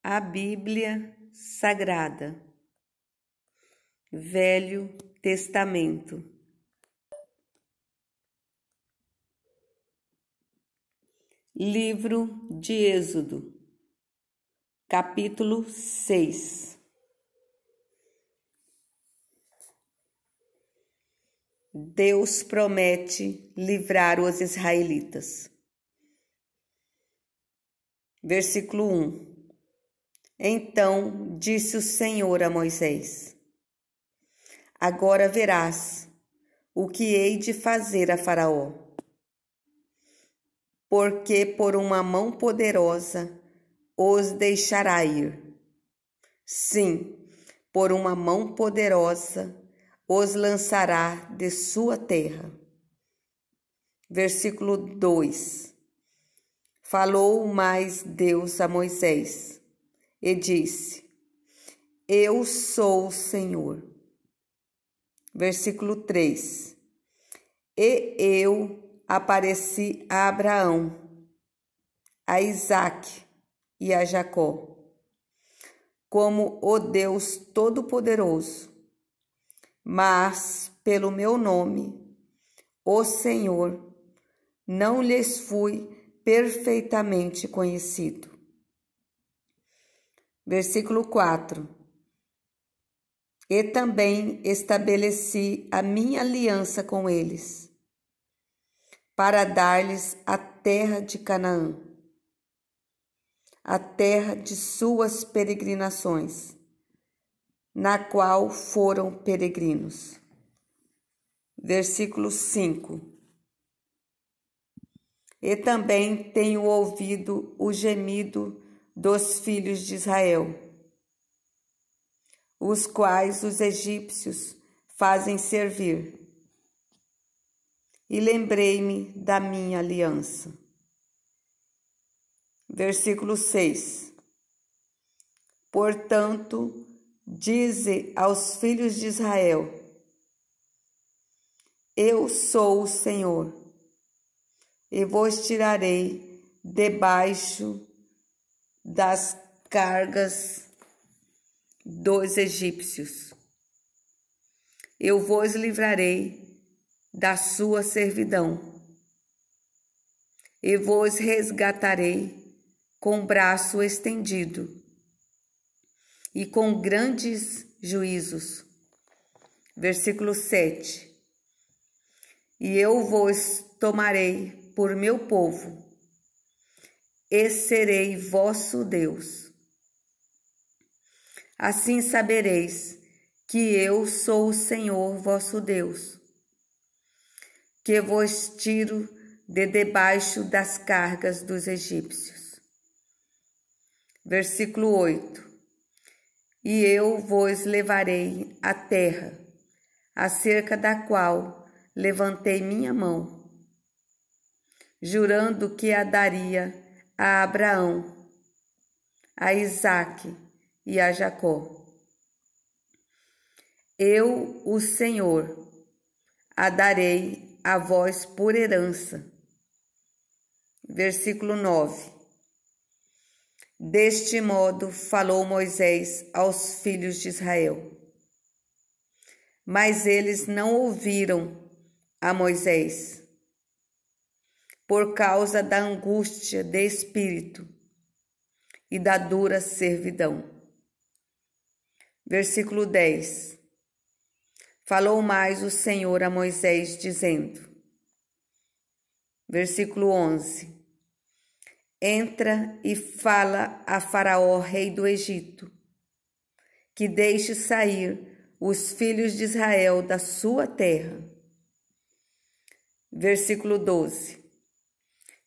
A Bíblia Sagrada, Velho Testamento. Livro de Êxodo, capítulo 6. Deus promete livrar os israelitas. Versículo 1. Então disse o Senhor a Moisés: Agora verás o que hei de fazer a Faraó, porque por uma mão poderosa os deixará ir. Sim, por uma mão poderosa os lançará de sua terra. Versículo 2. Falou mais Deus a Moisés e disse: Eu sou o Senhor. Versículo 3. E eu apareci a Abraão, a Isaque e a Jacó, como o Deus Todo-Poderoso, mas pelo meu nome, o Senhor, não lhes fui perfeitamente conhecido. Versículo 4. E também estabeleci a minha aliança com eles, para dar-lhes a terra de Canaã, a terra de suas peregrinações, na qual foram peregrinos. Versículo 5. E também tenho ouvido o gemido dos filhos de Israel, os quais os egípcios fazem servir. E lembrei-me da minha aliança. Versículo 6. Portanto, dize aos filhos de Israel: Eu sou o Senhor, e vos tirarei debaixo das cargas dos egípcios. Eu vos livrarei da sua servidão, e vos resgatarei com braço estendido e com grandes juízos. Versículo 7. E eu vos tomarei por meu povo, e serei vosso Deus. Assim sabereis que eu sou o Senhor vosso Deus, que vos tiro de debaixo das cargas dos egípcios. Versículo 8. E eu vos levarei à terra, acerca da qual levantei minha mão, jurando que a daria a Abraão, a Isaque e a Jacó. Eu, o Senhor, a darei a vós por herança. Versículo 9. Deste modo falou Moisés aos filhos de Israel. Mas eles não ouviram a Moisés, por causa da angústia de espírito e da dura servidão. Versículo 10. Falou mais o Senhor a Moisés, dizendo. Versículo 11. Entra e fala a Faraó, rei do Egito, que deixe sair os filhos de Israel da sua terra. Versículo 12.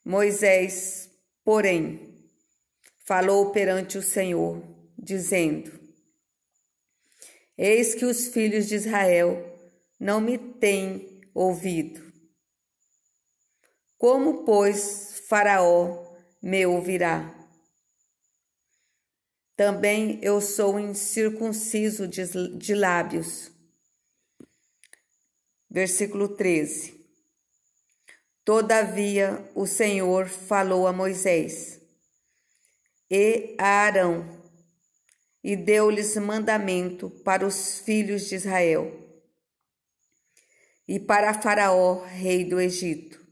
Moisés, porém, falou perante o Senhor, dizendo: Eis que os filhos de Israel não me têm ouvido. Como, pois, Faraó me ouvirá? Também eu sou incircunciso de lábios. Versículo 13. Todavia o Senhor falou a Moisés e a Arão, e deu-lhes mandamento para os filhos de Israel e para Faraó, rei do Egito,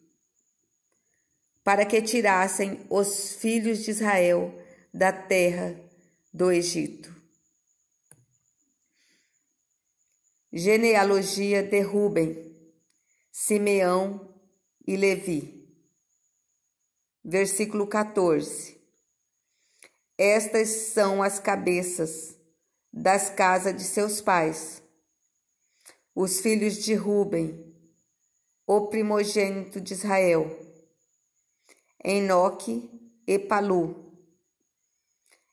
para que tirassem os filhos de Israel da terra do Egito. Genealogia de Ruben, Simeão e Levi. Versículo 14. Estas são as cabeças das casas de seus pais. Os filhos de Ruben, o primogênito de Israel: Enoque e Palu,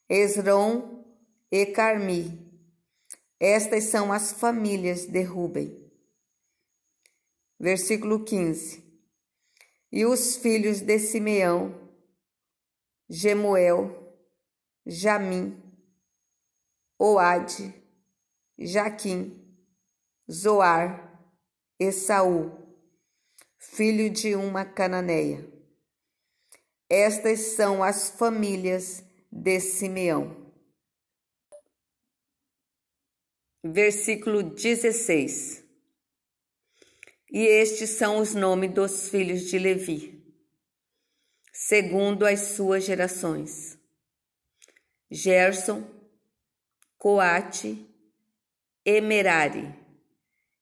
Esrom e Carmi. Estas são as famílias de Ruben. Versículo 15. E os filhos de Simeão: Gemuel, Jamim, Oade, Jaquim, Zoar e Saul, filho de uma cananeia. Estas são as famílias de Simeão. Versículo 16. E estes são os nomes dos filhos de Levi, segundo as suas gerações: Gerson, Coate e Merari.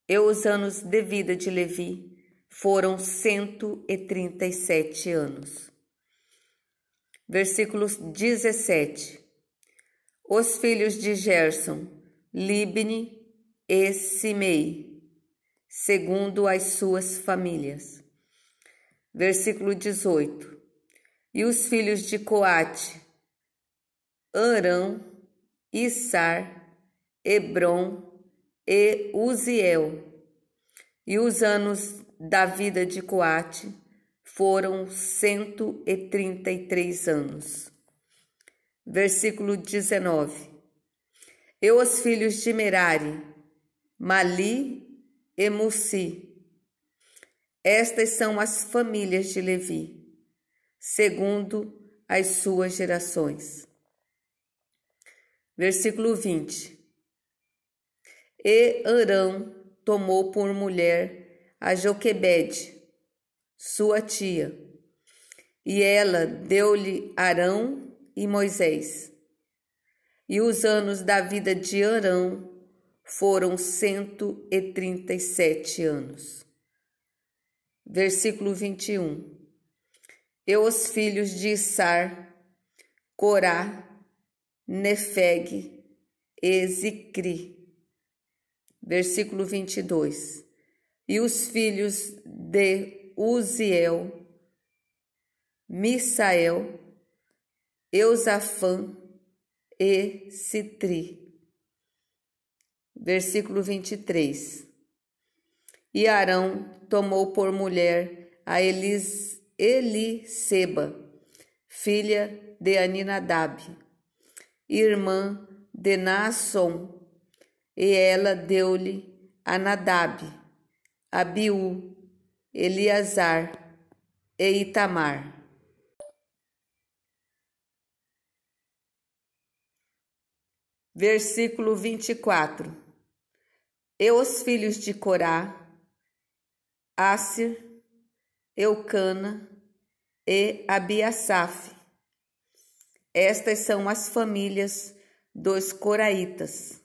E os anos de vida de Levi foram 137 anos. Versículo 17. Os filhos de Gerson: Libni e Simei, segundo as suas famílias. Versículo 18. E os filhos de Coate: Arão, Issar, Hebron e Uziel. E os anos da vida de Coate foram 133 anos. Versículo 19. E os filhos de Merari: Mali e Mussi. Estas são as famílias de Levi, segundo as suas gerações. Versículo 20. E Arão tomou por mulher a Joquebede, sua tia, e ela deu-lhe Arão e Moisés. E os anos da vida de Arão foram 137 anos. Versículo 21. E os filhos de Issar: Corá, Nefeg e Zicri. Versículo 22. E os filhos de Uziel: Misael, Eusafã e Citri. Versículo 23. E Arão tomou por mulher a Eliseba, filha de Aminadab, irmã de Naasson, e ela deu-lhe a Nadab, Abiú, Eleazar e Itamar. Versículo 24. E os filhos de Corá: Assir, Eucana e Abiasaf. Estas são as famílias dos coraitas.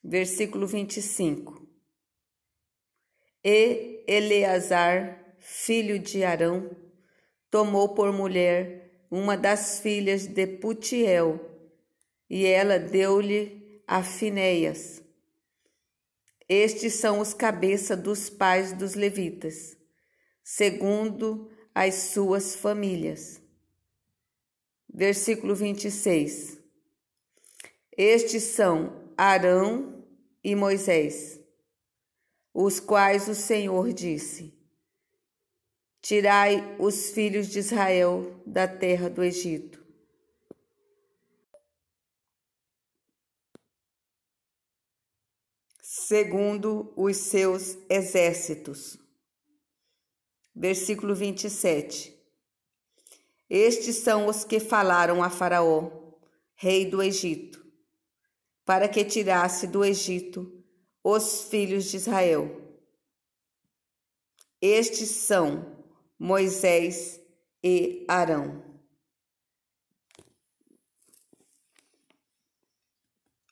Versículo 25. E Eleazar, filho de Arão, tomou por mulher uma das filhas de Putiel, e ela deu-lhe a Finéias. Estes são os cabeças dos pais dos levitas, segundo as suas famílias. Versículo 26. Estes são Arão e Moisés, os quais o Senhor disse: Tirai os filhos de Israel da terra do Egito. Segundo os seus exércitos. Versículo 27. Estes são os que falaram a Faraó, rei do Egito, para que tirasse do Egito os filhos de Israel. Estes são Moisés e Arão.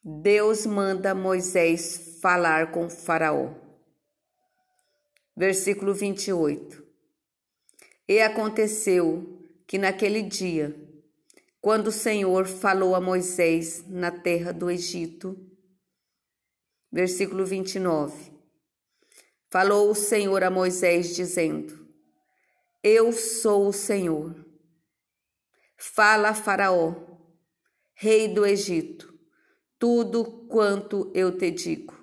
Deus manda Moisés falar com Faraó. Versículo 28. E aconteceu que naquele dia, quando o Senhor falou a Moisés na terra do Egito, versículo 29, falou o Senhor a Moisés dizendo: Eu sou o Senhor. Fala a Faraó, rei do Egito, tudo quanto eu te digo.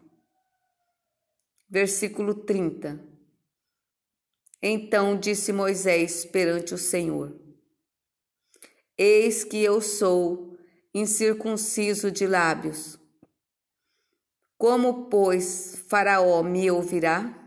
Versículo 30. Então disse Moisés perante o Senhor: Eis que eu sou incircunciso de lábios. Como, pois, Faraó me ouvirá?